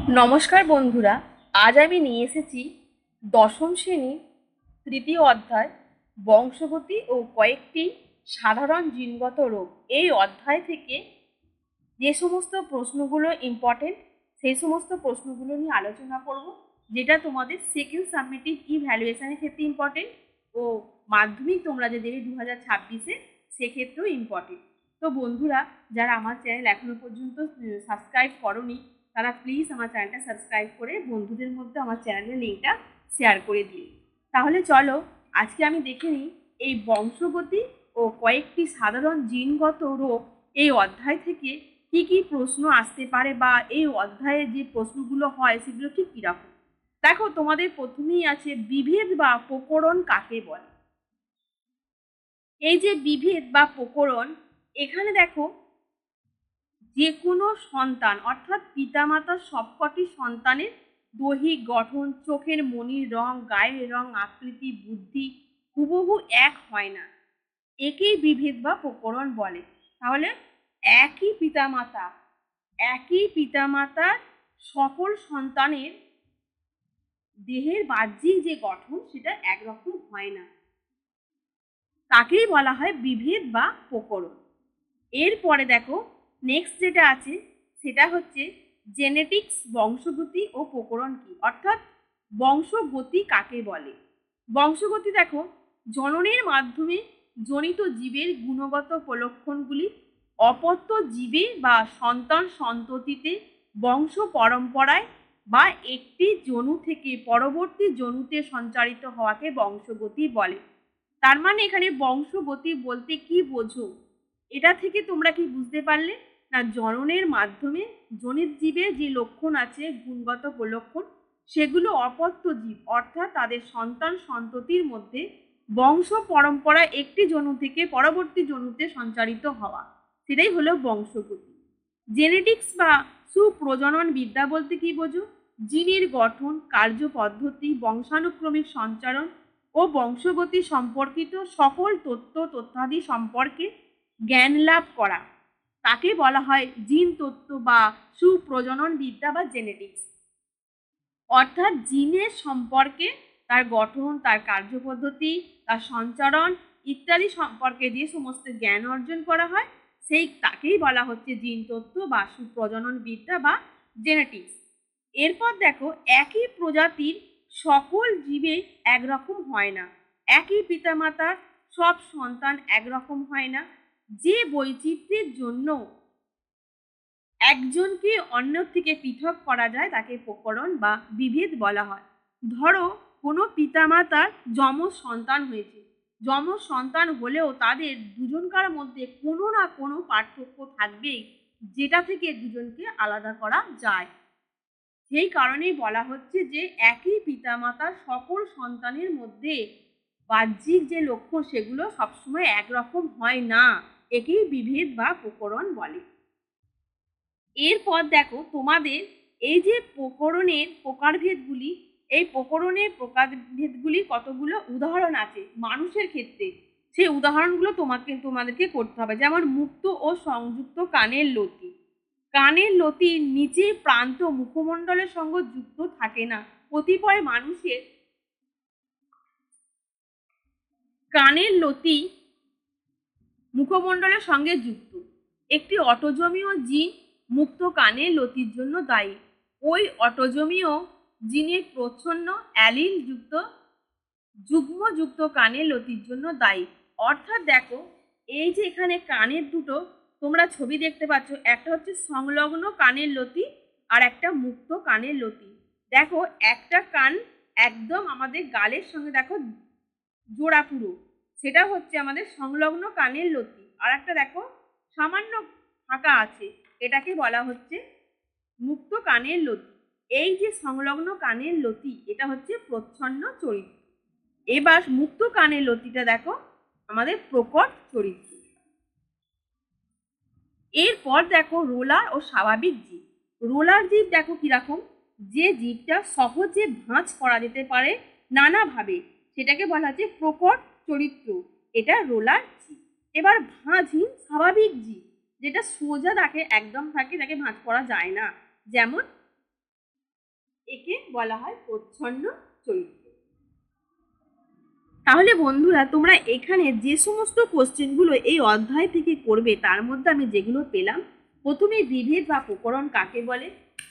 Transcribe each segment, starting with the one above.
নমস্কার বন্ধুরা, আজ আমি নিয়ে এসেছি দশম শ্রেণীর তৃতীয় অধ্যায় বংশগতি ও কয়েকটি সাধারণ জিনগত রোগ। এই অধ্যায় থেকে যে সমস্ত প্রশ্নগুলো ইম্পর্টেন্ট সেই সমস্ত প্রশ্নগুলো নিয়ে আলোচনা করব, যেটা তোমাদের সেকেন্ড সাবমিটিভ ইভ্যালুয়েশনের ক্ষেত্রে ইম্পর্টেন্ট ও মাধ্যমিক তোমরা যে দেবে 2026-এ সেক্ষেত্রেও ইম্পর্টেন্ট। তো বন্ধুরা, যারা আমার চ্যানেল এখনো পর্যন্ত সাবস্ক্রাইব করোনি তারা প্লিজ আমার চ্যানেলটা সাবস্ক্রাইব করে বন্ধুদের মধ্যে আমার চ্যানেলের লিঙ্কটা শেয়ার করে দিই। তাহলে চলো আজকে আমি দেখে নিই এই বংশগতি ও কয়েকটি সাধারণ জিনগত রোগ এই অধ্যায় থেকে কি কি প্রশ্ন আসতে পারে বা এই অধ্যায়ে যে প্রশ্নগুলো হয় সেগুলো ঠিক কীরকম। দেখো, তোমাদের প্রথমেই আছে বিভেদ বা প্রকরণ কাকে বলে। এই যে বিভেদ বা প্রকরণ, এখানে দেখো যে কোনো সন্তান অর্থাৎ পিতামাতার সবকটি সন্তানের দৈহিক গঠন, চোখের মনির রং, গায়ের রং, আকৃতি, বুদ্ধি হুবহু এক হয় না, একেই বিভেদ বা প্রকরণ বলে। তাহলে একই পিতামাতার সকল সন্তানের দেহের বাহ্যিক যে গঠন সেটা একরকম হয় না, তাকেই বলা হয় বিভেদ বা প্রকরণ। এরপরে দেখো নেক্সট যেটা আছে সেটা হচ্ছে জেনেটিক্স, বংশগতি ও প্রকরণ কি, অর্থাৎ বংশগতি কাকে বলে। বংশগতি দেখো জননের মাধ্যমে জনিত জীবের গুণগত উপলক্ষণগুলি অপত্য জীবে বা সন্তান সন্ততিতে বংশ পরম্পরায় বা একটি জনু থেকে পরবর্তী জনুতে সঞ্চারিত হওয়াকে বংশগতি বলে। তার মানে এখানে বংশগতি বলতে কি বোঝো, এটা থেকে তোমরা কি বুঝতে পারলে না, জননের মাধ্যমে জনিত জীবের যে লক্ষণ আছে গুণগত উপলক্ষণ সেগুলো অপত্য জীব অর্থাৎ তাদের সন্তান সন্ততির মধ্যে বংশ পরম্পরা একটি জনু থেকে পরবর্তী জনুতে সঞ্চারিত হওয়া, সেটাই হলো বংশগতি। জেনেটিক্স বা সুপ্রজনন বিদ্যা বলতে কি বোঝো, জিনের গঠন, কার্যপদ্ধতি, বংশানুক্রমিক সঞ্চারণ ও বংশগতি সম্পর্কিত সকল তথ্যাদি সম্পর্কে জ্ঞান লাভ করা, তাকে বলা হয় জিন তত্ত্ব বা সুপ্রজনন বিদ্যা বা জেনেটিক্স। অর্থাৎ জিনের সম্পর্কে, তার গঠন, তার কার্যপদ্ধতি, তার সঞ্চারণ ইত্যাদি সম্পর্কে যে সমস্ত জ্ঞান অর্জন করা হয় তাকেই বলা হচ্ছে জিন তত্ত্ব বা সুপ্রজনন বিদ্যা বা জেনেটিক্স। এরপর দেখো একই প্রজাতির সকল জীবে একরকম হয় না, একই পিতামাতার সব সন্তান একরকম হয় না, যে বৈচিত্র্যের জন্য একজনকে অন্য থেকে পৃথক করা যায় তাকে প্রকরণ বা বিভেদ বলা হয়। ধরো কোনো পিতামাতার যমজ সন্তান হয়েছে, যমজ সন্তান হলেও তাদের দুজনকার মধ্যে কোনো না কোনো পার্থক্য থাকবেই, যেটা থেকে দুজনকে আলাদা করা যায়। সেই কারণেই বলা হচ্ছে যে একই পিতামাতার সকল সন্তানের মধ্যে বাহ্যিক যে লক্ষ্য সেগুলো সবসময় একরকম হয় না, একেই বিভেদ বা প্রকরণ বলে। এরপর দেখো তোমাদের এই যে প্রকরণের প্রকারভেদগুলি, এই প্রকরণের প্রকারভেদগুলি কতগুলো উদাহরণ আছে মানুষের ক্ষেত্রে, সেই উদাহরণগুলো তোমাদেরকে করতে হবে। যেমন মুক্ত ও সংযুক্ত কানের লতি, কানের লতির নিচের প্রান্ত মুখমণ্ডলের সঙ্গে যুক্ত থাকে না। কতিপয় মানুষের কানের লতি মুখমণ্ডলের সঙ্গে যুক্ত, একটি অটোজোমীয় জিন মুক্ত কানের লতির জন্য দায়ী। ওই অটোজোমীয় জিনের প্রচ্ছন্ন অ্যালিল যুক্ত যুগ্মযুক্ত কানের লতির জন্য দায়ী। অর্থাৎ দেখো এই যে এখানে কানের দুটো তোমরা ছবি দেখতে পাচ্ছ, একটা হচ্ছে সংলগ্ন কানের লতি আর একটা মুক্ত কানের লতি। দেখো একটা কান একদম আমাদের গালের সঙ্গে দেখো জোড়া পুরো, সেটা হচ্ছে আমাদের সংলগ্ন কানের লতি, আর একটা দেখো সামান্য ফাঁকা আছে, এটাকে বলা হচ্ছে মুক্ত কানের লতি। এই যে সংলগ্ন কানের লতি এটা হচ্ছে প্রচ্ছন্ন চরিত্র। এবার মুক্ত কানের লতিটা দেখো আমাদের প্রকট চরিত্র। এরপর দেখো রোলার ও স্বাভাবিক জীব। রোলার জীব দেখো কিরকম, যে জীবটা সহজে ভাঁজ করা যেতে পারে নানাভাবে, সেটাকে বলা হচ্ছে প্রকট চরিত্র, এটা রোলার জীব। এবার ভাঁজহীন স্বাভাবিক জীব, যেটা সোজা তাকে একদম থাকে, তাকে ভাঁজ করা যায় না, যেমন একে বলা হয় প্রচ্ছন্ন চরিত্র। তাহলে বন্ধুরা, তোমরা এখানে যে সমস্ত কোশ্চেনগুলো এই অধ্যায় থেকে করবে তার মধ্যে আমি যেগুলো পেলাম, প্রথমে বিভেদ বা প্রকরণ কাকে বলে,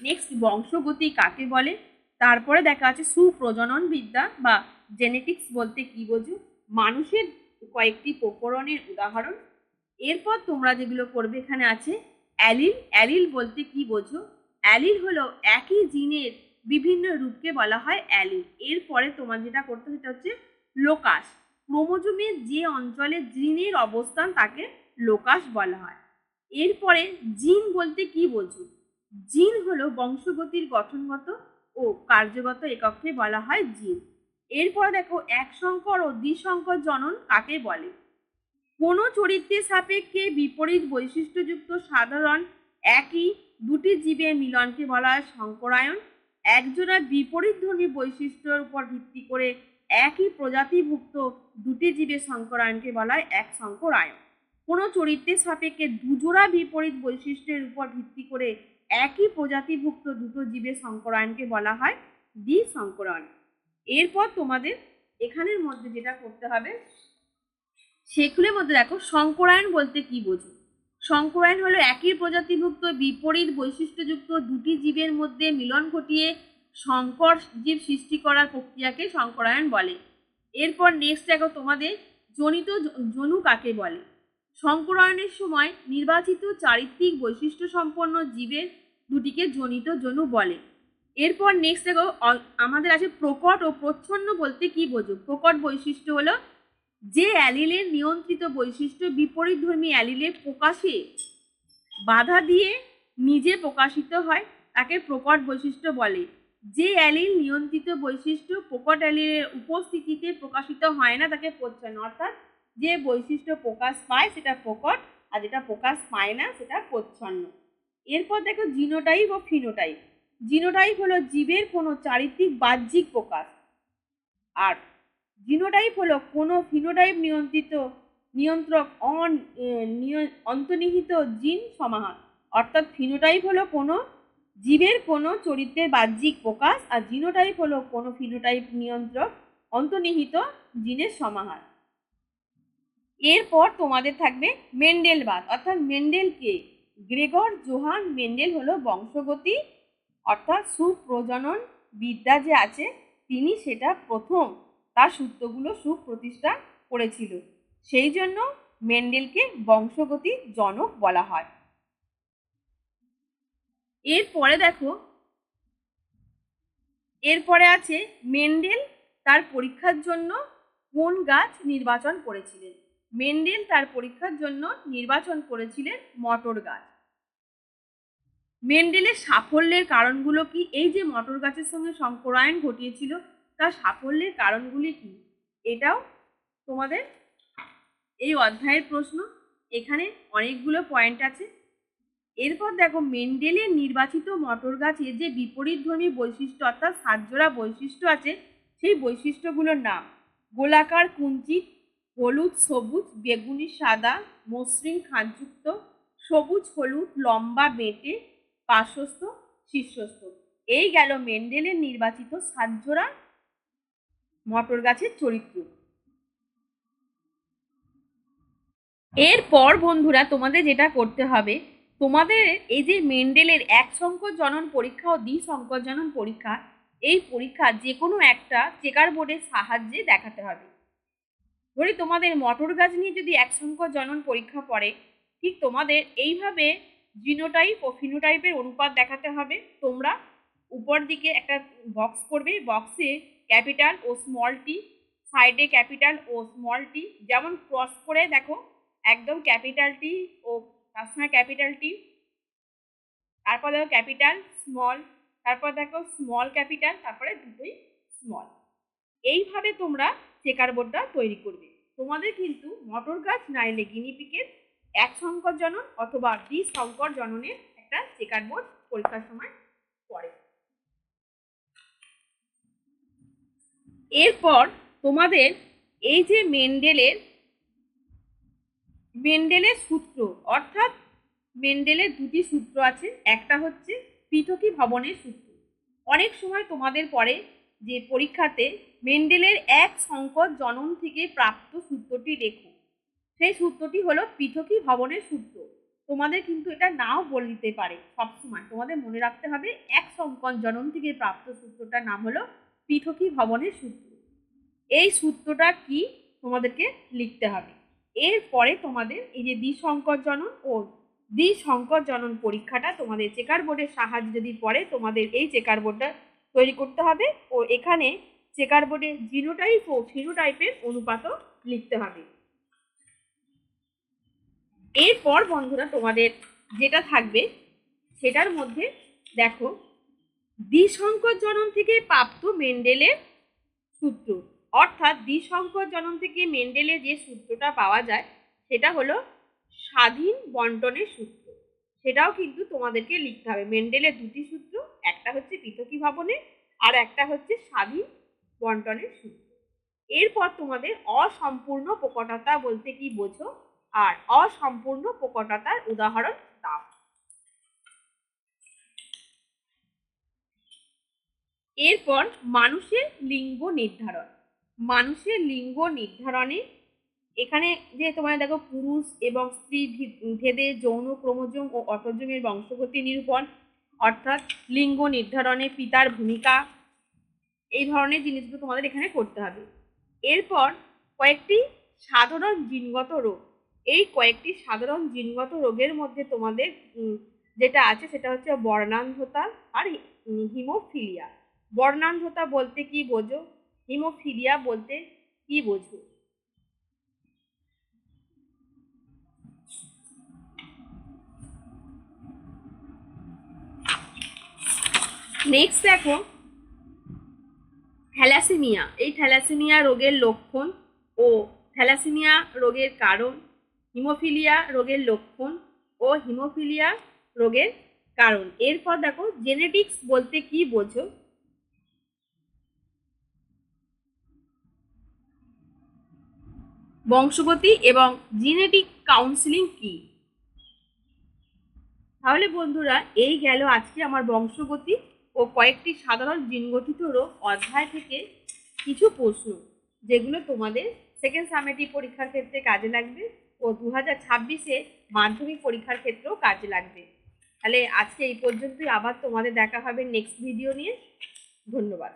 নেক্সট বংশগতি কাকে বলে, তারপরে দেখা আছে সুপ্রজনন বিদ্যা বা জেনেটিক্স বলতে কি বোঝো, মানুষের কয়েকটি প্রকরণের উদাহরণ। এরপর তোমরা যেগুলো করবে এখানে আছে অ্যালিল। অ্যালিল বলতে কি বোঝো? অ্যালিল হলো একই জিনের বিভিন্ন রূপকে বলা হয় অ্যালিল। এরপরে তোমার যেটা করতে সেটা হচ্ছে লোকাস। ক্রোমোজোমের যে অঞ্চলে জিনের অবস্থান তাকে লোকাস বলা হয়। এরপরে জিন বলতে কি বোঝো? জিন হলো বংশগতির গঠনগত ও কার্যগত একককে বলা হয় জিন। এরপরে দেখো এক সংকর ও দ্বিসংকর জনন কাকে বলে? কোনো চরিত্রের সাপেক্ষে বিপরীত বৈশিষ্ট্যযুক্ত সাধারণ একই দুটি জীবের মিলনকে বলা হয় সংকরায়ন। একজোড়া বিপরীতধর্মী বৈশিষ্ট্যের উপর ভিত্তি করে একই প্রজাতিভুক্ত দুটি জীবের সংকরায়নকে বলা হয় এক সংকরায়ন। কোনো চরিত্রের সাপেক্ষে দুজোড়া বিপরীত বৈশিষ্ট্যের উপর ভিত্তি করে একই প্রজাতিভুক্ত দুটো জীবের সংকরায়নকে বলা হয় দ্বিসংকরায়ন। এরপর তোমাদের এখানের মধ্যে যেটা করতে হবে সেগুলোর মধ্যে দেখো সংকরায়ন বলতে কি বোঝো? সংকরায়ন হলো একই প্রজাতিভুক্ত বিপরীত বৈশিষ্ট্যযুক্ত দুটি জীবের মধ্যে মিলন ঘটিয়ে সংকর জীব সৃষ্টি করার প্রক্রিয়াকে সংকরায়ন বলে। এরপর নেক্সট দেখো তোমাদের জনিত জনু কাকে বলে? সংকরায়নের সময় নির্বাচিত চারিত্রিক বৈশিষ্ট্য সম্পন্ন জীবের দুটিকে জনিত জনু বলে। এরপর নেক্সট দেখো আমাদের আছে প্রকট ও প্রচ্ছন্ন বলতে কি বোঝো? প্রকট বৈশিষ্ট্য হলো যে অ্যালিলের নিয়ন্ত্রিত বৈশিষ্ট্য বিপরীতধর্মী অ্যালিলের প্রকাশে বাধা দিয়ে নিজে প্রকাশিত হয় তাকে প্রকট বৈশিষ্ট্য বলে। যে অ্যালিল নিয়ন্ত্রিত বৈশিষ্ট্য প্রকট অ্যালিলের উপস্থিতিতে প্রকাশিত হয় না তাকে প্রচ্ছন্ন। অর্থাৎ যে বৈশিষ্ট্য প্রকাশ পায় সেটা প্রকট, আর যেটা প্রকাশ পায় না সেটা প্রচ্ছন্ন। এরপর দেখো জিনোটাইপ ও ফিনোটাইপ। জিনোটাইপ হলো জীবের কোনো চারিত্রিক বাহ্যিক প্রকাশ, আর জিনোটাইপ হলো কোনো ফিনোটাইপ নিয়ন্ত্রক অন্তর্নিহিত জিন সমাহার। অর্থাৎ ফিনোটাইপ হলো কোনো জীবের কোনো চরিত্রের বাহ্যিক প্রকাশ, আর জিনোটাইপ হলো কোনো ফিনোটাইপ নিয়ন্ত্রক অন্তর্নিহিত জিনের সমাহার। এরপর তোমাদের থাকবে মেন্ডেলবাদ। অর্থাৎ মেন্ডেলকে গ্রেগর জোহান মেন্ডেল হলো বংশগতি অর্থাৎ সুপ্রজনন বিদ্যা যে আছে তিনি সেটা প্রথম তার সূত্রগুলো সুপ্রতিষ্ঠা করেছিল, সেই জন্য মেন্ডেলকে বংশগতির জনক বলা হয়। এরপরে দেখো এরপরে আছে মেন্ডেল তার পরীক্ষার জন্য কোন গাছ নির্বাচন করেছিলেন? মেন্ডেল তার পরীক্ষার জন্য নির্বাচন করেছিলেন মটর গাছ। মেন্ডেলের সাফল্যের কারণগুলো কি? এই যে মটর গাছের সঙ্গে সংকরায়ন ঘটিয়েছিল তার সাফল্যের কারণগুলি কি? এটাও তোমাদের এই অধ্যায়ের প্রশ্ন। এখানে অনেকগুলো পয়েন্ট আছে। এরপর দেখো মেন্ডেলের নির্বাচিত মটর গাছের যে বিপরীতধর্মী বৈশিষ্ট্য অর্থাৎ সাতজোড়া বৈশিষ্ট্য আছে সেই বৈশিষ্ট্যগুলোর নাম: গোলাকার কুঞ্চিত, হলুদ সবুজ, বেগুনি সাদা, মসৃণ খাঁজযুক্ত, সবুজ হলুদ, লম্বা বেঁটে, পার্শ্বস্থ, শীর্ষস্থ। এই গেল মেন্ডেলের নির্বাচিত সাতজোড়া মটর গাছের চরিত্র। এরপর বন্ধুরা তোমাদের যেটা করতে হবে, তোমাদের এই যে মেন্ডেলের এক সংকর জনন পরীক্ষা ও দ্বিসংকর জনন পরীক্ষা, এই পরীক্ষা যে কোনো একটা চেকার বোর্ডের সাহায্যে দেখাতে হবে। ধরি তোমাদের মটর গাছ নিয়ে যদি এক সংকর জনন পরীক্ষা পড়ে, ঠিক তোমাদের এইভাবে জিনোটাইপ ও ফিনোটাইপের অনুপাত দেখাতে হবে। তোমরা উপর দিকে একটা বক্স করবে, বক্সে ক্যাপিটাল ও স্মল টি, সাইডে ক্যাপিটাল ও স্মল টি, যেমন ক্রস করে দেখো একদম ক্যাপিটাল টি ও তার সঙ্গে ক্যাপিটাল টি, তারপর দেখো ক্যাপিটাল স্মল, তারপর দেখো স্মল ক্যাপিটাল, তারপরে দুটোই স্মল। এইভাবে তোমরা চেকার বোর্ডটা তৈরি করবে। তোমাদের কিন্তু মটর গাছ নাইলে গিনিপিকের এক সংকর জনন অথবা দ্বিসংকর জননের একটা চেকার বোর্ড পরীক্ষার সময় পড়ে। এরপর তোমাদের এই যে মেন্ডেলের সূত্র, অর্থাৎ মেন্ডেলের দুটি সূত্র আছে। একটা হচ্ছে পৃথকী ভবনের সূত্র, অনেক সময় তোমাদের পরে যে পরীক্ষাতে মেন্ডেলের এক সংকর জনন থেকে প্রাপ্ত সূত্রটি লেখো। সেই সূত্রটি হলো পৃথকীভবনের সূত্র। তোমাদের কিন্তু এটা নাও বলে দিতে পারে, সবসময় তোমাদের মনে রাখতে হবে এক সংকর জনন থেকে প্রাপ্ত সূত্রটার নাম হলো পৃথকীভবনের সূত্র। এই সূত্রটা কি তোমাদেরকে লিখতে হবে। এরপরে তোমাদের এই যে দ্বিসংকর জনন ও দ্বিসংকর জনন পরীক্ষাটা তোমাদের চেকার বোর্ডের সাহায্যে যদি পড়ে, তোমাদের এই চেকার বোর্ডটা তৈরি করতে হবে ও এখানে চেকার বোর্ডে জিনোটাইপ ও ফিনোটাইপের অনুপাতও লিখতে হবে। এরপর বন্ধুরা তোমাদের যেটা থাকবে সেটার মধ্যে দেখো দ্বিসংকর জনন থেকে প্রাপ্ত মেন্ডেলের সূত্র, অর্থাৎ দ্বিসংকর জনন থেকে মেন্ডেলে যে সূত্রটা পাওয়া যায় সেটা হলো স্বাধীন বন্টনের সূত্র। সেটাও কিন্তু তোমাদেরকে লিখতে হবে। মেন্ডেলের দুটি সূত্র, একটা হচ্ছে পৃথকীভবনের আর একটা হচ্ছে স্বাধীন বন্টনের সূত্র। এরপর তোমাদের অসম্পূর্ণ প্রকটতা বলতে কি বোঝো আর অসম্পূর্ণ প্রকটতার উদাহরণ দাও। এরপর মানুষের লিঙ্গ নির্ধারণ। মানুষের লিঙ্গ নির্ধারণে এখানে যে তোমার দেখো পুরুষ এবং স্ত্রী ভেদে যৌন ক্রোমোজোম ও অটোজোমের বংশগতি নিরূপণ, অর্থাৎ লিঙ্গ নির্ধারণে পিতার ভূমিকা, এই ধরনের জিনিসগুলো তোমাদের এখানে করতে হবে। এরপর কয়েকটি সাধারণ জিনগত রোগ। এই কয়েকটি সাধারণ জিনগত রোগের মধ্যে তোমাদের যেটা আছে সেটা হচ্ছে বর্ণান্ধতা আর হিমোফিলিয়া। বর্ণান্ধতা বলতে কি বোঝো, হিমোফিলিয়া বলতে কি বোঝো? নেক্সট দেখো থ্যালাসেমিয়া। এই থ্যালাসেমিয়া রোগের লক্ষণ ও থ্যালাসেমিয়া রোগের কারণ, হিমোফিলিয়া রোগের লক্ষণ ও হিমোফিলিয়া রোগের কারণ। এরপর দেখো জেনেটিক্স বলতে কি বোঝো? বংশগতি এবং জেনেটিক কাউন্সিলিং কি? তাহলে বন্ধুরা এই গেল আজকে আমার বংশগতি ও কয়েকটি সাধারণ জিনগঠিত রোগ অধ্যায় থেকে কিছু প্রশ্ন, যেগুলো তোমাদের সেকেন্ড সামেটিভ পরীক্ষার ক্ষেত্রে কাজে লাগবে ও 2026-এ মাধ্যমিক পরীক্ষার ক্ষেত্রেও কাজে লাগবে। তাহলে আজকে এই পর্যন্তই, আবার তোমাদের দেখা হবে নেক্সট ভিডিও নিয়ে। ধন্যবাদ।